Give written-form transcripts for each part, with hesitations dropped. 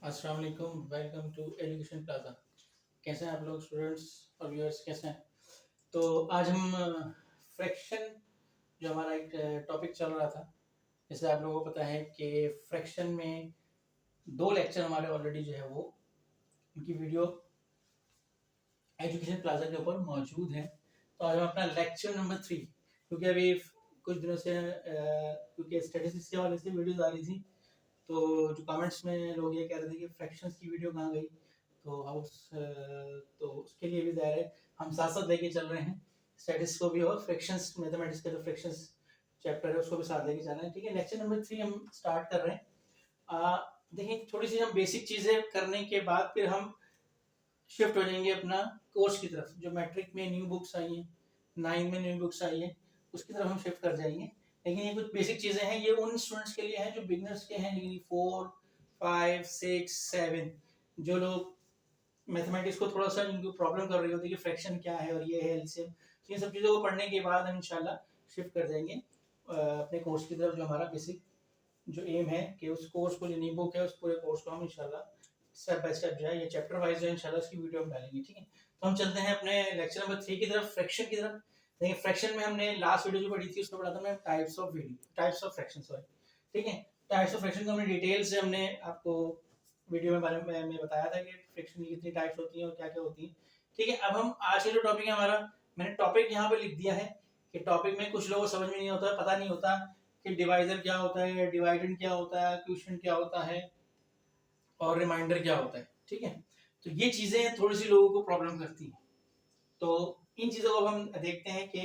अस्सलाम वालेकुम, welcome to education plaza. कैसे हैं आप लोग स्टूडेंट्स और व्यूअर्स, कैसे हैं? तो आज हम फ्रैक्शन जो हमारा एक टॉपिक चल रहा था, जैसे आप लोगों को पता है कि फ्रैक्शन में दो लेक्चर हमारे ऑलरेडी जो है वो उनकी वीडियो एजुकेशन प्लाजा के ऊपर मौजूद है। तो आज हम अपना लेक्चर नंबर 3, क्योंकि अभी कुछ दिनों से क्योंकि स्टैटिस्टिक्स के हवाले से वीडियोज आ रही थी, तो जो कमेंट्स में लोग ये कह रहे थे कि फ्रैक्शंस की वीडियो कहाँ गई, तो उसके लिए भी ज़ाहिर है हम साथ साथ लेके चल रहे हैं स्टैटिस्टिक्स को भी, और फ्रैक्शंस मैथमेटिक्स का जो फ्रैक्शंस चैप्टर है उसको भी साथ लेके चल रहे हैं। ठीक है, लेक्चर नंबर 3 हम स्टार्ट कर रहे हैं। देखिए, थोड़ी सी हम बेसिक चीज़ें करने के बाद फिर हम शिफ्ट हो जाएंगे अपना कोर्स की तरफ। जो मैट्रिक में न्यू बुक्स आई हैं, 9 में न्यू बुक्स आई है, उसकी तरफ हम शिफ्ट कर जाएंगे। लेकिन ये कुछ बेसिक चीज़ें हैं, ये उन स्टूडेंट्स के लिए हैं जो बिगनर्स के हैं, 4, 5, 6, 7, जो लोग मैथमेटिक्स को थोड़ा सा इनको प्रॉब्लम कर रही होती है कि फ्रैक्शन क्या है और ये है एलसीएम। तो इन सब चीज़ों को पढ़ने के बाद हम इंशाल्लाह शिफ्ट कर जाएंगे अपने कोर्स की तरफ, जो हमारा बेसिक जो एम है कि उस कोर्स को, जो न्यू बुक है, उस पूरे कोर्स को हम इंशाल्लाह स्टेप बाय स्टेप जो है, ये चैप्टर वाइज जो है इंशाल्लाह इसकी वीडियो हम डालेंगे। ठीक है, तो हम चलते हैं अपने लेक्चर नंबर 3 की तरफ, फ्रैक्शन की तरफ। देखिए, फ्रैक्शन में हमने लास्ट वीडियो जो पढ़ी थी उसमें पढ़ा था मैं टाइप्स ऑफ फ्रैक्शन, सॉरी। ठीक है, टाइप्स ऑफ फ्रैक्शन को हमने डिटेल से हमने आपको वीडियो में बारे में बताया था कि फ्रैक्शन की कितनी टाइप्स होती हैं और क्या क्या होती हैं। ठीक है, अब हम आज का जो टॉपिक है हमारा, मैंने टॉपिक यहाँ पे लिख दिया है कि टॉपिक में कुछ लोगों को समझ में नहीं होता, पता नहीं होता कि डिवाइजर क्या होता है, डिवाइडेंड क्या होता है, क्वोशिएंट क्या होता है और रिमाइंडर क्या होता है। ठीक है, तो ये चीजें थोड़ी सी लोगों को प्रॉब्लम करती हैं। तो इन चीजों को हम देखते हैं कि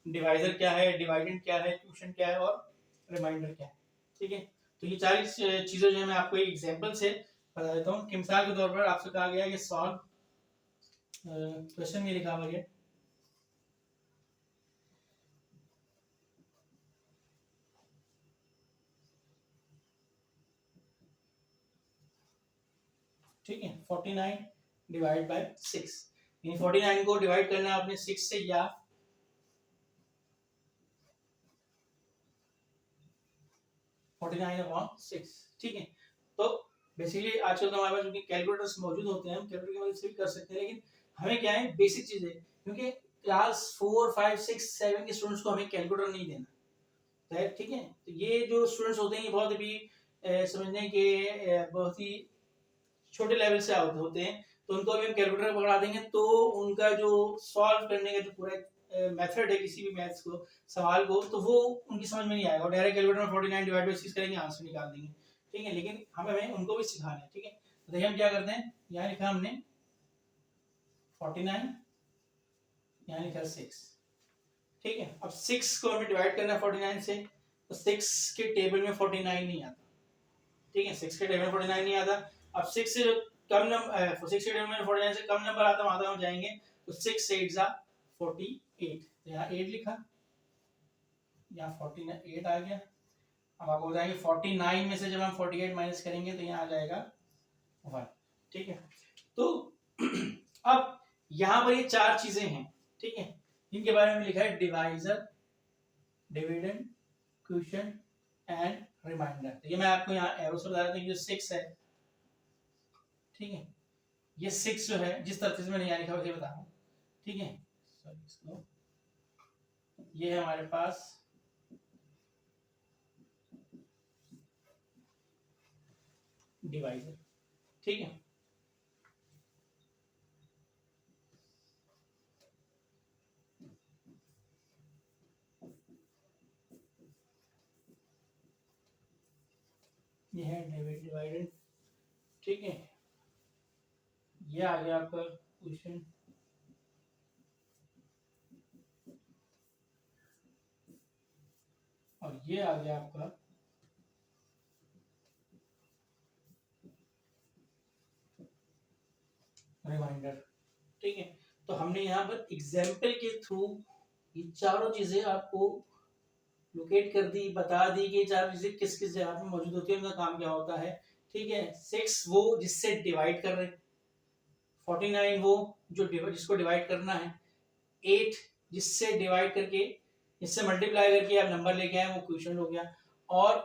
डिवाइजर क्या है, डिवाइडेंड क्या है, क्वोशिएंट क्या है और रिमाइंडर क्या है। ठीक है, तो ये सारी चीजें जो है मैं आपको एक एग्जांपल से बता देता हूँ कि मिसाल के तौर पर आपसे कहा गया है कि सॉल्व, क्वेश्चन में लिखा हुआ है ठीक है 49 डिवाइड बाय 6, यानी 49 को डिवाइड करना है आपने 6 से या 49/6। ठीक है, तो बेसिकली आजकल तो हमारे पास क्योंकि कैलकुलेटर्स मौजूद होते हैं, हम कैलकुलेटर की मदद से भी कर सकते हैं, लेकिन हमें क्या है बेसिक चीजें, क्योंकि क्लास 4, 5, 6, 7 के स्टूडेंट्स को हमें कैलकुलेटर नहीं देना है। ठीक है, तो ये जो स्टूडेंट्स होते हैं ये बहुत अभी समझने के बहुत ही छोटे लेवल से आउट होते हैं, तो उनको अभी हम कैलकुलेटर पकड़ा देंगे तो उनका जो सॉल्व करने का जो पूरा मेथड है किसी भी मैथ्स को, सवाल को, तो वो उनकी समझ में नहीं आएगा, और डायरेक्ट कैलकुलेटर में 49 डिवाइड बाय 6 करेंगे, आंसर निकाल देंगे। ठीक है, लेकिन हमें उनको भी सिखाना है। ठीक है, तो देखिए हम क्या करते हैं, यहाँ लिखा हमने 49, यहाँ लिखा 6। ठीक है, अब 6 को हमें डिवाइड करना है 49 से, तो 6 के टेबल में 49 नहीं आता। ठीक है, 6 के टेबल में 49 नहीं आता। अब 6 से जो कम नंबर, 6 के टेबल में 49 से कम नंबर आता है, वहां तक हम जाएंगे, तो 6 8 जा 48, तो यहाँ 8 लिखा, यहाँ 48 आ गया। अब आपको बताएंगे 49 में से जब हम 48 माइनस करेंगे तो यहाँ आ जाएगा 1। ठीक है, तो अब यहाँ पर ये चार चीजें हैं। ठीक है, इनके बारे में लिखा है divisor, dividend, quotient and reminder. ये मैं आपको यहाँ एरो से बता देता हूँ, ये 6 है। ठीक है, ये 6 जो है, जिस तरह से मैंने यहाँ लिखा वैसे बता रहा हूँ। ठीक है, इसको ये है हमारे पास डिवाइजर। ठीक है, ये है डिवाइडेंड। ठीक है, ये आ गया आपका क्वेश्चन, और ये आ गया आपका रिमाइंडर। ठीक है, तो हमने यहाँ पर एग्जाम्पल के थ्रू ये चारों चीजें आपको लोकेट कर दी, बता दी कि चार चीजें किस किस जगह पे मौजूद होती है, उनका काम क्या होता है। ठीक है, 6 वो जिससे डिवाइड कर रहे हैं, 49 वो जो जिसको डिवाइड करना है, 8 जिससे डिवाइड करके, इससे मल्टीप्लाई करके आप नंबर लेके आए, वो क्वेश्चन हो गया, और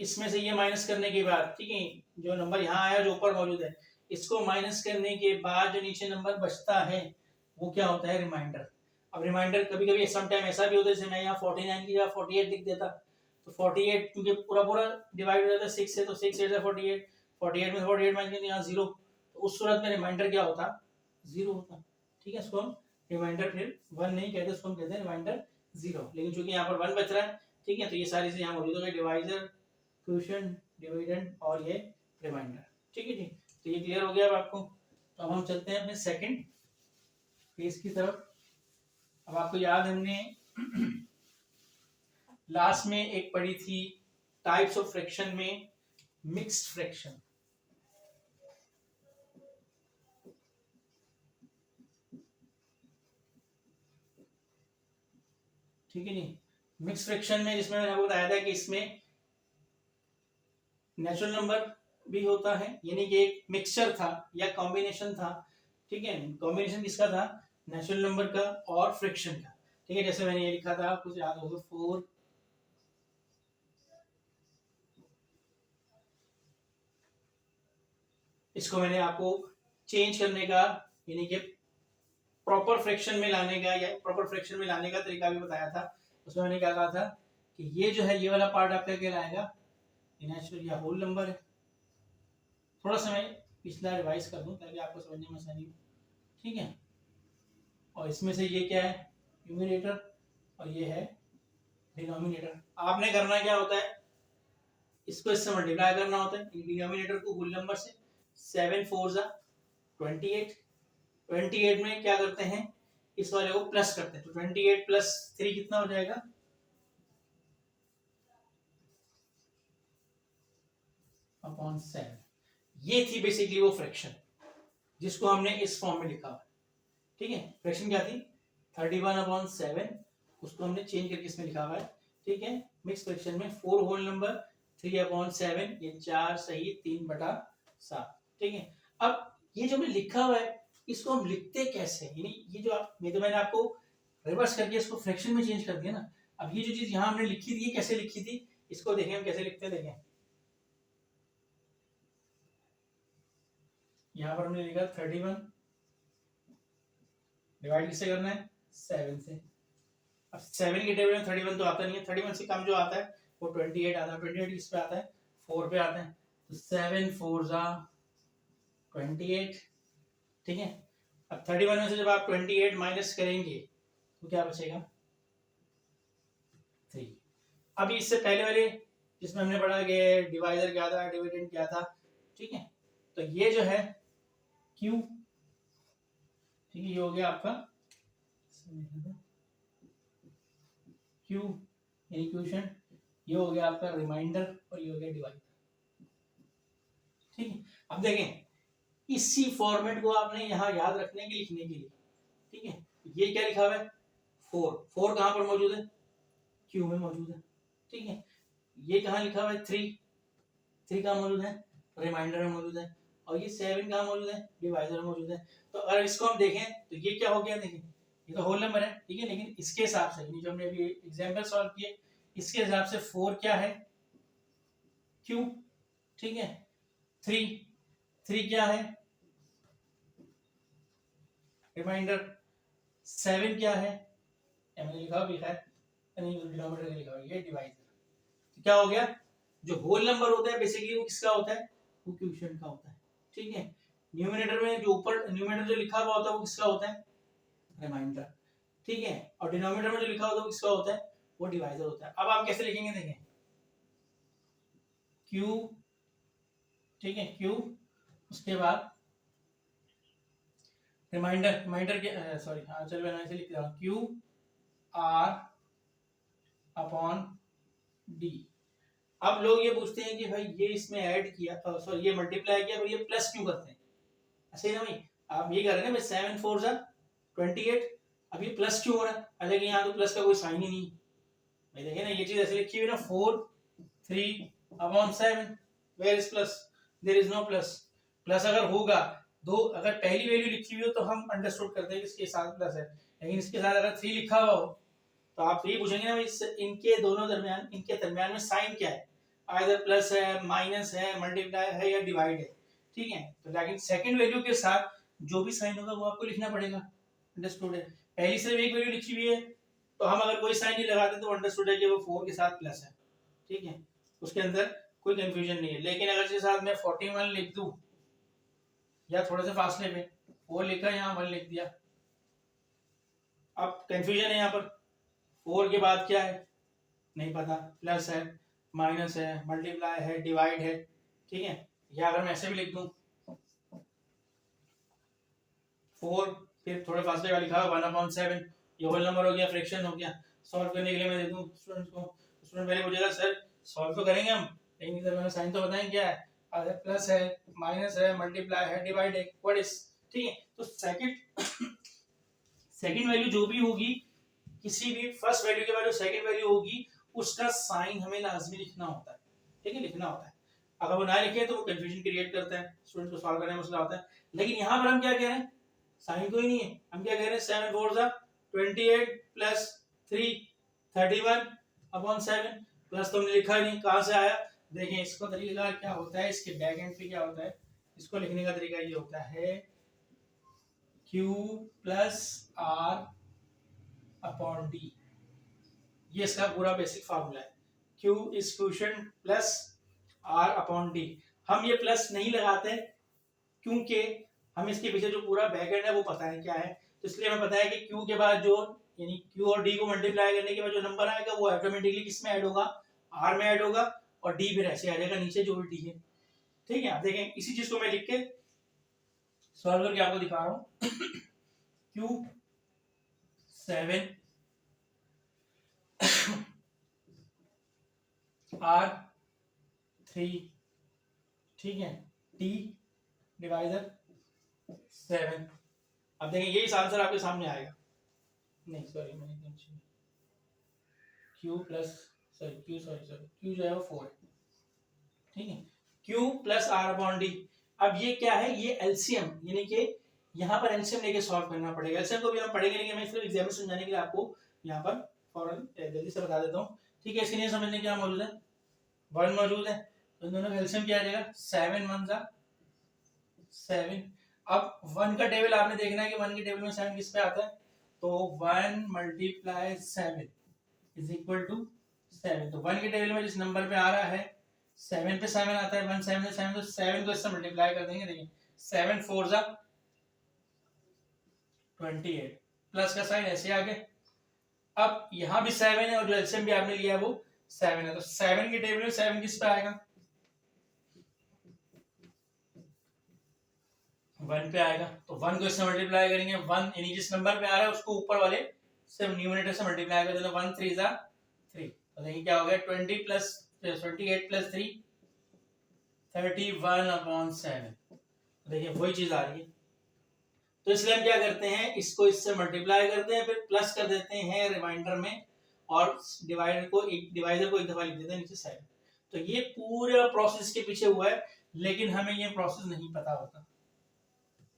इसमें से ये माइनस करने के बाद, ठीक है, जो नंबर यहाँ आया जो ऊपर मौजूद है, इसको माइनस करने के बाद जो नीचे नंबर बचता है वो क्या होता है, रिमाइंडर। अब रिमाइंडर कभी कभी सम टाइम ऐसा भी होता है, जैसे मैं यहाँ 49 की जगह 48 लिख देता, तो 48 क्योंकि पूरा पूरा डिवाइड हो जाता है 6 से, तो 6 से 48, 48 में 48 माइनस करते यहाँ 0, तो उस सूरत में रिमाइंडर क्या होता, 0 होता। ठीक है, इसको हम रिमाइंडर फिर 1 नहीं कहते, उसको हम कहते हैं रिमाइंडर 0। लेकिन चूंकि यहाँ पर 1 बच रहा है, ठीक है, तो ये सारी चीजें यहाँ मौजूद हो गई, डिवाइजर, क्वोशिएंट, डिविडेंड और ये रिमाइंडर। ठीक है जी, तो ये क्लियर हो गया अब आपको। तो अब हम चलते हैं अपने सेकंड फेज की तरफ। अब आपको याद हमने लास्ट में एक पढ़ी थी टाइप्स ऑफ फ्रैक्शन में मिक्स्ड फ्रैक्शन। ठीक है जी, मिक्स्ड फ्रैक्शन में जिसमें मैंने आपको बताया था कि इसमें नेचुरल नंबर भी होता है, यानी कि एक मिक्सचर था या कॉम्बिनेशन था। ठीक है, कॉम्बिनेशन किसका था, नेचुरल नंबर का और फ्रैक्शन का। ठीक है, जैसे मैंने ये लिखा था, कुछ याद होगा, 4 इसको मैंने आपको चेंज करने का, यानी कि प्रॉपर फ्रैक्शन में लाने का या प्रॉपर फ्रैक्शन में लाने का तरीका भी बताया था। उसमें मैंने क्या कहा था कि ये जो है, ये वाला पार्ट आपका क्या लाएगा, नेचुरल या होल नंबर है। थोड़ा सा मैं पिछला रिवाइज कर दूं ताकि आपको समझने में आसानी हो। ठीक है, और इसमें से ये क्या है, न्यूमरेटर, और ये है डिनोमिनेटर। आपने करना क्या होता है, इसको इससे मल्टीप्लाई करना होता है, डिनोमिनेटर को होल नंबर से। 7 4 28, 28 में क्या करते हैं, इस वाले को प्लस करते हैं, तो 28 प्लस 3 कितना हो जाएगा, अपॉन 7। ये थी बेसिकली वो फ्रैक्शन जिसको हमने इस फॉर्म में लिखा हुआ। ठीक है, फ्रैक्शन क्या थी, 31/7, उसको हमने चेंज करके इसमें लिखा हुआ है। ठीक है, मिक्स फ्रैक्शन में 4 होल नंबर 3/7, ये 4 सही 3/7। ठीक है, अब ये जो हमने लिखा हुआ है इसको हम लिखते कैसे, यानी ये जो आप, ये तो मैंने आपको रिवर्स करके इसको फ्रैक्शन में चेंज कर दिया ना। अब ये जो चीज यहाँ हमने लिखी थी, ये कैसे लिखी थी, इसको देखें हम कैसे लिखते हैं। देखें, यहाँ पर हमने लिखा 31, डिवाइड किससे करना है, 7 से। अब 7 के टेबल में 31 तो आता नहीं है, 31 से कम जो आता है वो 28 आता है। 28 किस पे आता है, 4 पे आता है, तो 7 4 28। ठीक है, अब 31 में से जब आप 28 माइनस करेंगे तो क्या बचेगा, 3। अभी इससे पहले वाले जिसमें हमने पढ़ा कि डिवाइजर क्या था, डिविडेंड क्या था। ठीक है, तो ये जो है Q, ठीक है, ये हो गया आपका Q यानी क्वोशिएंट, ये हो गया आपका रिमाइंडर, और ये हो गया डिवाइडर। ठीक है, अब देखें इसी फॉर्मेट को आपने यहाँ याद रखने के लिखने के लिए। ठीक है, ये क्या लिखा हुआ है, 4 कहाँ पर मौजूद है, Q में मौजूद है। ठीक है, ये कहाँ लिखा हुआ है, 3 कहाँ मौजूद है, रिमाइंडर में मौजूद है, और ये 7 कहाँ मौजूद है, डिवाइजर में मौजूद है। तो अगर इसको हम देखें तो ये क्या हो गया, देखें ये तो होल नंबर है। ठीक है, लेकिन इसके हिसाब से जो हमने अभी एग्जांपल सॉल्व किए, इसके हिसाब से 4 क्या है, Q। ठीक है, 3 क्या है, रिमाइंडर। 7 क्या है, मैंने लिखा भी है नहीं, डिनोमिनेटर लिखा हुआ ये डिवाइजर। तो क्या हो गया, जो होल नंबर होता है बेसिकली वो किसका होता है, वो क्वोशिएंट का होता है। ठीक है, न्यूमरेटर में जो ऊपर न्यूमरेटर जो लिखा हुआ होता है वो किसका होता है, रिमाइंडर। ठीक है, और डिनोमिनेटर में जो लिखा होता है वो किसका होता है, वो डिवाइजर होता है। अब आप कैसे लिखेंगे, देखें Q, ठीक है, Q, उसके बाद रिमाइंडर के, सॉरी हाँ चलो मैं ऐसे लिख रहा हूँ, Q R अपॉन D। अब लोग ये पूछते हैं कि भाई ये इसमें ऐड किया, सॉरी ये मल्टीप्लाई किया, पर ये प्लस क्यों करते हैं, ऐसे ही ना भाई, आप ये कर रहे हैं ना भाई, 7 4 28, अब ये प्लस क्यों हो रहा है, हालांकि यहाँ तो प्लस का कोई साइन ही नहीं भाई। देखिए ना, ये चीज ऐसे लिखी हुई ना, 4 3/7, where is plus, there is no plus. Plus अगर होगा, दो अगर पहली वैल्यू लिखी हुई हो तो हम अंडरस्टूड करते हैं कि इसके साथ प्लस है, लेकिन इसके साथ अगर 3 लिखा हुआ हो तो आप ये पूछेंगे ना भाई इनके दरमियान में साइन क्या है। आइदर प्लस है, माइनस है, मल्टीप्लाई है या डिवाइड है, ठीक है। तो लेकिन सेकंड वैल्यू के साथ जो भी साइन होगा वो आपको लिखना पड़ेगा, अंडरस्टूड है। पहली सिर्फ एक वैल्यू लिखी हुई है तो हम अगर कोई साइन नहीं लगाते तो अंडरस्टूड है कि वो 4 के साथ प्लस है, ठीक है, उसके अंदर कोई कंफ्यूजन नहीं है। लेकिन अगर इसके साथ मैं 41 लिख दूं या थोड़े से फासले में 4 लिखा, यहाँ 1 लिख दिया, अब कंफ्यूजन है यहाँ पर, 4 के बाद क्या है नहीं पता, प्लस है, माइनस है, मल्टीप्लाई है, डिवाइड है, ठीक है। या अगर मैं ऐसे भी लिख दूं 4 फिर थोड़े फासले का लिखा 1/7, ये होल नंबर हो गया, फ्रैक्शन हो गया। सॉल्व करने के लिए मैं दे दूं स्टूडेंट को, स्टूडेंट पहले पूछेगा सर सॉल्व तो करेंगे हम, लेकिन इधर मैंने साइन तो बताएं क्या है, अगर प्लस है, माइनस है, मल्टीप्लाई है, डिवाइड है, व्हाट इज, ठीक है। तो सेकंड वैल्यू जो भी होगी, किसी भी फर्स्ट वैल्यू के बाद जो सेकंड वैल्यू होगी उसका साइन हमें लाजमी लिखना होता है, ठीक है, लिखना होता है। अगर वो ना लिखे तो वो कंफ्यूजन क्रिएट करता है, स्टूडेंट को सॉल्व करने में मसला होता है। लेकिन यहाँ पर हम क्या कह रहे हैं, साइन तो ही नहीं है, हम क्या कह रहे हैं 7 4 28 प्लस 3 31/7, प्लस तो हमने लिखा ही नहीं, कहाँ से आया, देखें इसको तरीका क्या होता है, इसके बैक एंड पे क्या होता है, इसको लिखने का तरीका ये होता है Q plus R upon D, ये इसका पूरा बेसिक फार्मूला है। Q is quotient plus R upon D। हम ये प्लस नहीं लगाते क्योंकि हम इसके पीछे जो पूरा बैकएंड है वो पता है क्या है, तो इसलिए हमें पता है कि Q के बाद जो यानी Q और D को मल्टीप्लाई करने के बाद जो नंबर आएगा वो ऑटोमेटिकली किस में ऐड होगा, R में ऐड होगा, और D फिर ऐसे आ जाएगा नीचे जो D है, ठीक है। आप देखें इसी चीज को मैं लिख के सॉल्व करके आपको दिखा रहा हूँ। Q 7 R 3, ठीक है, T डिवाइडर 7। अब देखें यही आंसर आपके सामने आएगा, नहीं सॉरी मैंने Q प्लस Q जो है वो 4 है, ठीक है, Q plus R upon D। अब ये क्या है, ये एलसीएम, यानी कि यहाँ पर एलसीएम लेके सॉल्व करना पड़ेगा। एलसीएम को भी हम पढ़ेंगे, लेकिन मैं सिर्फ एग्जाम में समझाने के लिए आपको यहाँ पर फौरन जल्दी से बता देता हूँ, ठीक है। इसके लिए समझने क्या मौजूद है, 1 मौजूद है, तो इन दोनों का एलसीएम क्या आ जाएगा, 7 1 7। अब 1 का टेबल आपने देखना है कि 1 के टेबल में 7 किस पे आता है, तो 1 मल्टीप्लाई 7 इज इक्वल टू 7। तो 1 के टेबल में जिस नंबर पे आ रहा है 7 पे 7 आता है, 1 7 से 7, तो 7 को इससे मल्टीप्लाई कर देंगे, देखिए 7 4 जा 28, प्लस का साइन ऐसे आ गया। अब यहाँ भी 7 है और जो एलसीएम भी आपने लिया है वो 7 है, तो 7 के टेबल में 7 किस पे आएगा, 1 पे आएगा, तो 1 को इससे मल्टीप्लाई करेंगे, 1 यानी जिस नंबर पे आ रहा है उसको ऊपर वाले से न्यूमरेटर से मल्टीप्लाई कर देंगे, 1 3 जा 3, तो देखिए क्या हो गया 28 प्लस 3 31/7, देखिए वही चीज आ रही है। तो इसलिए हम क्या करते हैं, इसको इससे मल्टीप्लाई करते हैं, फिर प्लस कर देते हैं रिमाइंडर में, और डिवाइडर को एक दफा लिख देते हैं नीचे 7। तो ये पूरा प्रोसेस के पीछे हुआ है, लेकिन हमें ये प्रोसेस नहीं पता होता।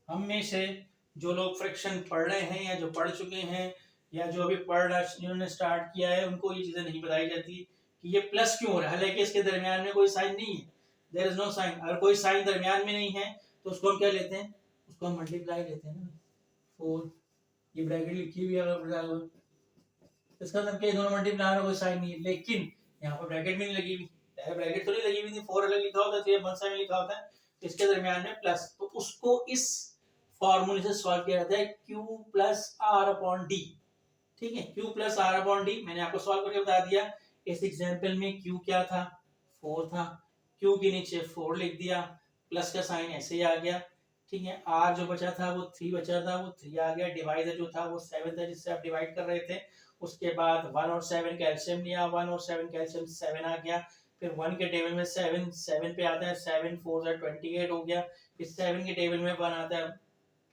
हम में से जो लोग फ्रैक्शन पढ़ रहे हैं या जो पढ़ चुके हैं या जो अभी पढ़ना जिन्होंने स्टार्ट किया है, उनको ये चीजें नहीं बताई जाती कि ये प्लस क्यों हो रहा है, हालांकि इसके दरमियान में कोई साइन नहीं है, देयर इज नो साइन। अगर कोई साइन दरमियान में नहीं है तो उसको हम क्या लेते हैं, उसको हम मल्टीप्लाई लेते हैं ना, 4 ये ब्रैकेट लिखी हुई है, अगर इसका मतलब क्या दोनों मल्टीप्लाई कोई साइन नहीं है, लेकिन यहाँ पर ब्रैकेट भी नहीं लगी हुई, ब्रैकेट तो नहीं लगी हुई थी, 4 अलग लिखा होता है, 1 साइन लिखा होता है, इसके दरमियान में प्लस, तो उसको इस फॉर्मूले से सॉल्व किया जाता है Q plus R upon D, ठीक है। Q plus R upon D मैंने आपको सॉल्व करके बता दिया। इस एग्जांपल में Q क्या था, 4 था, Q के नीचे 4 लिख दिया, प्लस का साइन ऐसे ही आ गया, ठीक है। R जो बचा था वो 3 बचा था, वो 3 आ गया, डिवाइडर जो था वो 7 था जिससे आप डिवाइड कर रहे थे, उसके बाद 1 और 7 का एलसीएम लिया, 1 और 7 का एलसीएम 7 आ गया, फिर 1 के टेबल में 7 पे आता है, 7 4 28 हो गया, फिर 7 के टेबल में 1 आता है,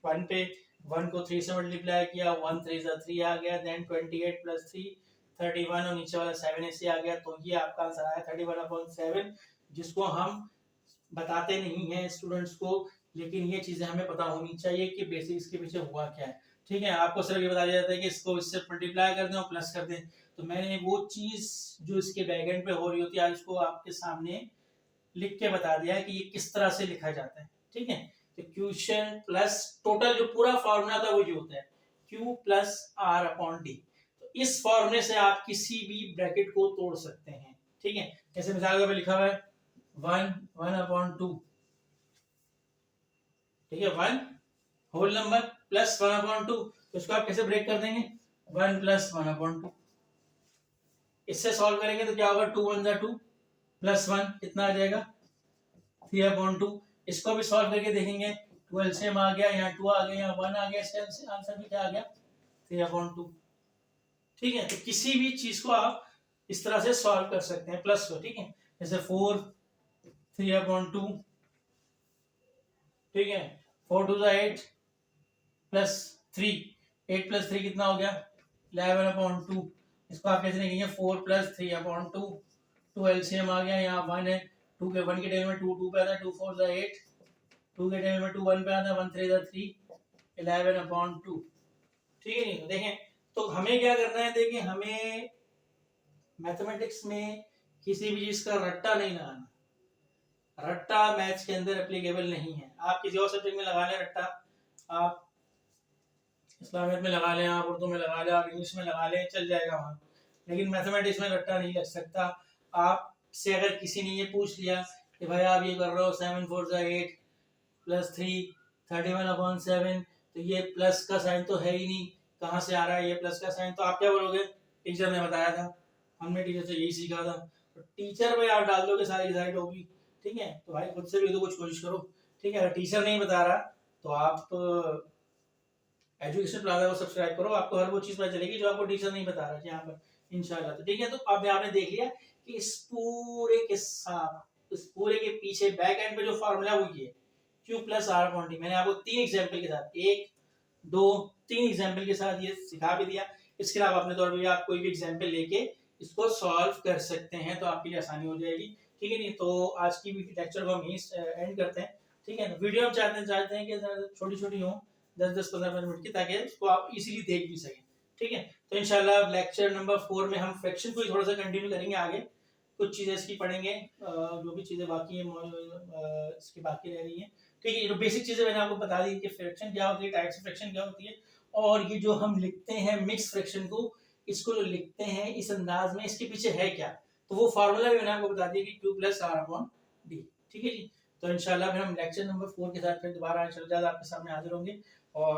1 पे 1 को 3 से मल्टीप्लाई किया, 1 3 3 आ गया, देन 28 प्लस 3 31 और नीचे वाला 7 ऐसे आ गया, तो ये आपका आंसर आया 31/7, जिसको हम बताते नहीं हैं स्टूडेंट्स को, लेकिन ये चीजें हमें पता होनी चाहिए कि बेसिक इसके पीछे हुआ क्या है, ठीक है। आपको सिर्फ ये बता दिया जाता है कि इसको इससे मल्टीप्लाई कर दें और प्लस कर दें, तो मैंने वो चीज जो इसके बैकएंड पे हो रही होती है आज उसको आपके सामने लिख के बता दिया है कि ये किस तरह से लिखा जाता है। ठीक है, तो क्वेश्चन प्लस टोटल जो पूरा फॉर्मूला था वो जो होता है Q plus R upon D. तो इस फॉर्मूले से आप किसी भी ब्रैकेट को तोड़ सकते हैं। ठीक है, जैसे मिसाल के तौर पे लिखा हुआ है 1/2, ठीक है, 1 होल नंबर प्लस 1/2, तो इसको आप कैसे ब्रेक कर देंगे 1 प्लस 1/2। इससे सॉल्व करेंगे तो क्या होगा 2 1 2 प्लस 1 कितना आ जाएगा 3/2। इसको भी सॉल्व करके देखेंगे 2 एलसीएम आ गया, यहाँ 2 आ गया, यहाँ 1 आ गया, इसका आंसर भी क्या आ गया 3/2। ठीक है, तो किसी भी चीज को आप इस तरह से सॉल्व कर सकते हैं प्लस को। ठीक है, जैसे 4 3/2, ठीक है, 4 2 8 प्लस 3, 8 प्लस 3 कितना हो गया 11/2। इसको आप कैसे लिखेंगे 4 प्लस 3/2, 2 एलसीएम आ गया, यहाँ 1 है, 2 के 1 के टेबल में 2 2 पे आता है, 2 4 8, 2 के टेबल में 2 1 पे आता है, 1 3 3, 11/2। ठीक है, नहीं देखें तो हमें क्या करना है, देखिए हमें मैथमेटिक्स में किसी भी चीज का रट्टा नहीं लगाना। रट्टा मैथ्स के अंदर एप्लीकेबल नहीं है। आप किसी और सब्जेक्ट में लगा लें रट्टा, आप इस्लामियत में लगा लें, आप उर्दू में लगा लें, आप इंग्लिश में लगा लें, चल जाएगा वहाँ, लेकिन मैथमेटिक्स में रट्टा नहीं लग सकता। आपसे अगर किसी ने ये पूछ लिया कि भाई आप ये कर रहे हो 7 4 8 प्लस 3 31/7, तो ये प्लस का साइन तो है ही नहीं, कहाँ से आ रहा है ये प्लस का साइन, तो आप क्या बोलोगे टीचर ने बताया था, हमने टीचर से यही सीखा था। तो टीचर में आप डाल दोगे सारी डिसाइड होगी। ठीक है, तो भाई खुद से भी तो कुछ कोशिश करो। ठीक है, अगर टीचर नहीं बता रहा तो आप एजुकेशन प्लाजा को सब्सक्राइब करो, आपको हर वो चीज पता चलेगी जो आपको टीचर नहीं बता रहा यहाँ पर इंशाल्लाह। तो ठीक है, तो अब आपने देख लिया कि इस पूरे के साथ, इस पूरे के पीछे बैक एंड पे जो फार्मूला वो ये Q plus R upon D। मैंने आपको 3 एग्जाम्पल के साथ, 1 2 3 एग्जाम्पल के साथ ये सिखा भी दिया। इसके अलावा अपने तौर पर आप कोई भी एग्जाम्पल लेके इसको सॉल्व कर सकते हैं, तो आपके लिए आसानी हो जाएगी। ठीक है, नहीं तो आज की लेक्चर को हम यहीं एंड करते हैं। ठीक है, वीडियो हम चाहते हैं कि छोटी छोटी हो, 10-10 15 मिनट की, ताकि उसको आप इजीली देख भी सकें। ठीक है, तो इंशाल्लाह लेक्चर नंबर 4 में हम फ्रैक्शन को थोड़ा सा कंटिन्यू करेंगे आगे, कुछ चीजें इसकी पढ़ेंगे, जो भी चीजें बाकी है इसकी बाकी रह रही हैं। ठीक है, जो बेसिक चीजें मैंने आपको बता दी कि फ्रैक्शन क्या होती है, टाइप्स ऑफ फ्रैक्शन क्या होती है, और ये जो हम लिखते हैं मिक्स फ्रैक्शन को, इसको जो लिखते हैं इस अंदाज में, इसके पीछे है क्या, तो वो फार्मूला भी मैंने आपको बता दिया कि Q plus R upon D। ठीक है जी, तो इंशाल्लाह फिर हम लेक्चर नंबर 4 के साथ फिर दोबारा इंशाल्लाह आपके सामने हाजिर होंगे। और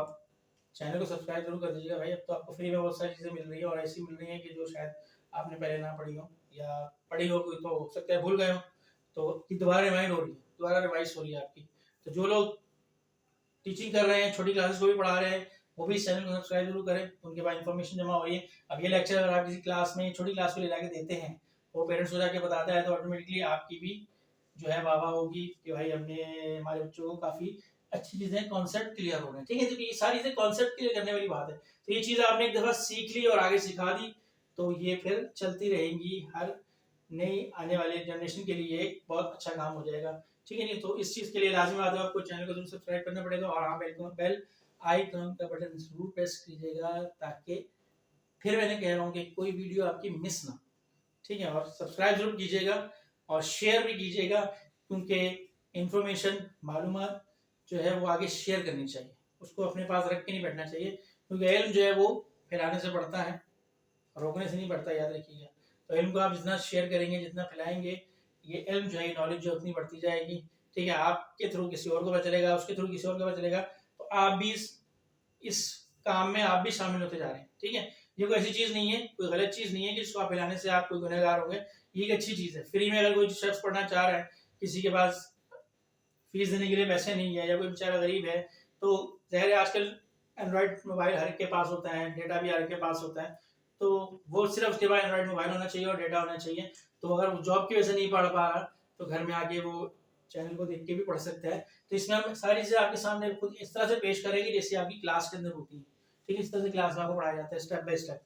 चैनल को सब्सक्राइब जरूर कर दीजिएगा भाई, अब तो आपको फ्री में बहुत सारी चीज़ें मिल रही है, और ऐसी मिल रही हैं कि जो शायद आपने पहले ना पढ़ी हो, या पढ़ी हो कोई तो हो सकता है भूल गए हो, तो दोबारा रिमाइंड हो रही है, दोबारा रिवाइज हो रही है आपकी। तो जो लोग टीचिंग कर रहे हैं, छोटी क्लासेस को भी पढ़ा रहे हैं, वो भी इस चैनल को सब्सक्राइब जरूर करें, उनके पास इन्फॉर्मेशन जमा हो रही है। अब ये लेक्चर अगर आप किसी क्लास में, छोटी क्लास को ले जाके देते हैं, वो पेरेंट्स को जाके बताता है, तो ऑटोमेटिकली आपकी भी जो है वाह होगी कि भाई हमने हमारे बच्चों को काफ़ी अच्छी चीज़ें कॉन्सेप्ट क्लियर हो रहे हैं। ठीक है, तो ये सारी चीज़ें कॉन्सेप्ट क्लियर करने वाली बात है। तो ये चीज़ आपने एक दफ़ा सीख ली और आगे सिखा दी, तो ये फिर चलती रहेंगी, हर नई आने वाले जनरेशन के लिए एक बहुत अच्छा काम हो जाएगा। ठीक है, नहीं तो इस चीज़ के लिए लाजमी बात है आपको चैनल को जरूर सब्सक्राइब करना पड़ेगा, और हाँ बेल आइकन का बटन जरूर प्रेस कीजिएगा, ताकि फिर मैंने कह रहा हूँ कि कोई वीडियो आपकी मिस ना। ठीक है, और सब्सक्राइब जरूर कीजिएगा और शेयर भी कीजिएगा, क्योंकि इंफॉर्मेशन मालूमात जो है वो आगे शेयर करनी चाहिए, उसको अपने पास रख के नहीं बैठना चाहिए, क्योंकि इल्म जो है वो फैलाने से बढ़ता है, रोकने से नहीं बढ़ता, याद रखिएगा। तो इल्म को आप जितना शेयर करेंगे, जितना फैलाएंगे, ये इल्म जो है, नॉलेज जो उतनी बढ़ती जाएगी। ठीक है, आपके थ्रू किसी और को पता चलेगा, उसके थ्रू किसी और को पता चलेगा, तो आप भी इस काम में आप भी शामिल होते जा रहे हैं। ठीक है, ये कोई ऐसी चीज़ नहीं है, कोई गलत चीज़ नहीं है कि इसको आप फैलाने से आप कोई गुनहगार हो गए, ये एक अच्छी चीज़ है। फ्री में अगर कोई शख्स पढ़ना चाह रहा है, किसी के पास फीस देने के लिए पैसे नहीं है, या कोई बेचारा गरीब है, तो ज़ाहिर है आजकल एंड्रॉयड मोबाइल हर एक के पास होता है, डेटा भी हर एक के पास होता है, तो वो सिर्फ उसके पास एंड्रॉयड मोबाइल होना चाहिए और डेटा होना चाहिए। तो अगर वो जॉब की वजह से नहीं पढ़ पा रहा, तो घर में आके वो चैनल को देख के भी पढ़ सकता है। तो इसमें हम सारी चीज़ें आपके सामने खुद इस तरह से पेश करेंगे जैसे आपकी क्लास के अंदर होती है। ठीक है, इस तरह से क्लास में आपको पढ़ाया जाता है स्टेप बाय स्टेप।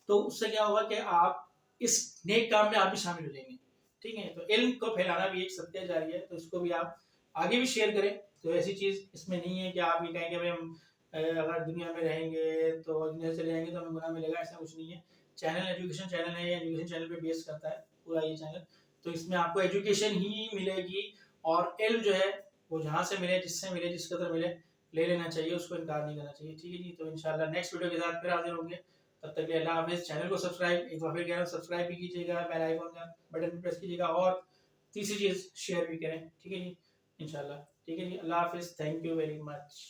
तो उससे क्या होगा कि आप इस नेक काम में आप भी शामिल हो जाएंगे। ठीक है, तो इल्म को फैलाना भी एक सत्य जारी है, तो इसको भी आप आगे भी शेयर करें। तो ऐसी चीज़ इसमें नहीं है कि आप ये कहेंगे भाई हम अगर दुनिया में रहेंगे तो दुनिया से चले जाएंगे तो हमें गुनाह मिलेगा, ऐसा कुछ नहीं है। चैनल एजुकेशन चैनल है, एजुकेशन चैनल पे बेस करता है पूरा ये चैनल। तो इसमें आपको एजुकेशन ही मिलेगी, और इल्म जो है वो जहाँ से मिले, जिससे मिले, जिस कदर मिले, ले लेना चाहिए, उसको इनकार नहीं करना चाहिए। ठीक है जी, तो इंशाल्लाह नेक्स्ट वीडियो के साथ फिर हाजिर होंगे। तब तक के लिए अल्लाह हाफिज़। चैनल को सब्सक्राइब, एक बार फिर कह रहा हूँ, सब्सक्राइब भी कीजिएगा, बेल आइकन का बटन प्रेस कीजिएगा, और तीसरी चीज़ शेयर भी करें। ठीक है जी, इंशाल्लाह। ठीक है जी, अल्लाह हाफिज़, थैंक यू वेरी मच।